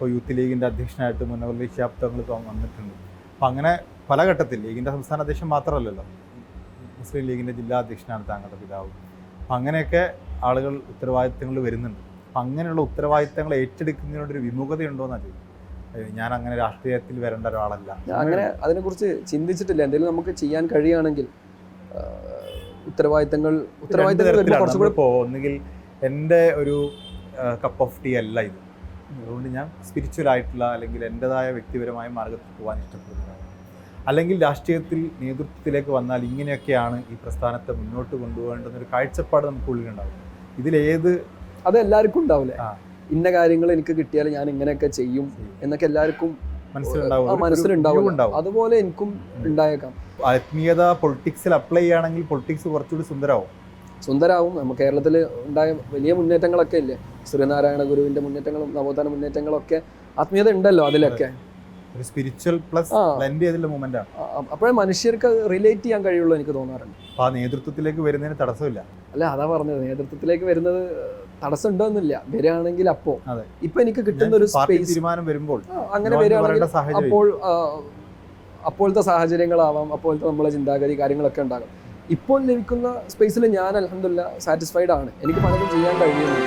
ഇപ്പോൾ യൂത്ത് ലീഗിൻ്റെ അധ്യക്ഷനായിട്ട് മുന്നവർ ശാബ്ദങ്ങൾ വന്നിട്ടുണ്ട്. അപ്പം അങ്ങനെ പല ഘട്ടത്തിൽ ലീഗിൻ്റെ സംസ്ഥാന അധ്യക്ഷൻ മാത്രമല്ലല്ലോ, മുസ്ലിം ലീഗിൻ്റെ ജില്ലാ അധ്യക്ഷനാണ് താങ്കളുടെ പിതാവ്. അപ്പം അങ്ങനെയൊക്കെ ആളുകൾ ഉത്തരവാദിത്തങ്ങൾ വരുന്നുണ്ട്. അപ്പം അങ്ങനെയുള്ള ഉത്തരവാദിത്തങ്ങൾ ഏറ്റെടുക്കുന്നതിനോടൊരു വിമുഖതയുണ്ടോയെന്നാണ് ചോദിക്കുന്നത്. ഞാൻ അങ്ങനെ രാഷ്ട്രീയത്തിൽ വരേണ്ട ഒരാളല്ല, അങ്ങനെ അതിനെക്കുറിച്ച് ചിന്തിച്ചിട്ടില്ല. എന്തെങ്കിലും നമുക്ക് ചെയ്യാൻ കഴിയുകയാണെങ്കിൽ ഉത്തരവാദിത്തങ്ങൾ ഇപ്പോൾ ഒന്നുകിൽ എൻ്റെ ഒരു കപ്പ് ഓഫ് ടീ അല്ല ഇത്. അതുകൊണ്ട് ഞാൻ സ്പിരിച്വൽ ആയിട്ടുള്ള അല്ലെങ്കിൽ എൻ്റെതായ വ്യക്തിപരമായ മാർഗത്തിൽ പോകാൻ ഇഷ്ടപ്പെടുന്നതാണ്. അല്ലെങ്കിൽ രാഷ്ട്രീയത്തിൽ നേതൃത്വത്തിലേക്ക് വന്നാൽ ഇങ്ങനെയൊക്കെയാണ് ഈ പ്രസ്ഥാനത്തെ മുന്നോട്ട് കൊണ്ടുപോകേണ്ടെന്നൊരു കാഴ്ചപ്പാട് നമുക്കുള്ളിലുണ്ടാവും. ഇതിലേത് അത് എല്ലാവർക്കും ഉണ്ടാവില്ലേ, ഇന്ന കാര്യങ്ങൾ എനിക്ക് കിട്ടിയാൽ ഞാൻ ഇങ്ങനെയൊക്കെ ചെയ്യും എന്നൊക്കെ എല്ലാവർക്കും മനസ്സിലുണ്ടാവും. അതുപോലെ എനിക്കും ഉണ്ടായേക്കാം. ആത്മീയത പൊളിറ്റിക്സിൽ അപ്ലൈ ചെയ്യുകയാണെങ്കിൽ പൊളിറ്റിക്സ് കുറച്ചുകൂടി സുന്ദരാവും. നമ്മൾ കേരളത്തിൽ ഉണ്ടായ വലിയ മുന്നേറ്റങ്ങളൊക്കെ ഇല്ലേ, ശ്രീനാരായണ ഗുരുവിന്റെ മുന്നേറ്റങ്ങളും നവോത്ഥാന മുന്നേറ്റങ്ങളൊക്കെ ആത്മീയത ഉണ്ടല്ലോ അതിലൊക്കെ. ഒരു സ്പിരിച്വൽ പ്ലസ് ബ്ലെൻഡ് ചെയ്തിട്ടുള്ള മൂവ്മെന്റ് ആണ്. അപ്പോഴേ മനുഷ്യർക്ക് റിലേറ്റ് ചെയ്യാൻ കഴിയുള്ളൂ എനിക്ക് തോന്നാറുണ്ട്. ആ നേതൃത്വത്തിലേക്ക് വരുന്നതിന് തടസ്സമില്ല. അല്ല, അതാ പറഞ്ഞത്, നേതൃത്വത്തിലേക്ക് വരുന്നത് തടസ്സം ഉണ്ടോന്നില്ല. വരികയാണെങ്കിൽ അപ്പോ ഇപ്പൊ എനിക്ക് കിട്ടുന്ന ഒരു സ്പേസ് തീരുമാനം വരുമ്പോൾ അങ്ങനെ വരികയാണെങ്കിൽ അപ്പോൾ അപ്പോഴത്തെ സാഹചര്യങ്ങളാവാം, അപ്പോഴത്തെ നമ്മളെ ചിന്താഗതി കാര്യങ്ങളൊക്കെ ഉണ്ടാകും. ഇപ്പോൾ ലഭിക്കുന്ന സ്പേസിൽ ഞാൻ അൽഹംദുലില്ലാ സാറ്റിസ്ഫൈഡ് ആണ്. എനിക്ക് പലതും ചെയ്യാൻ കഴിയുന്നു.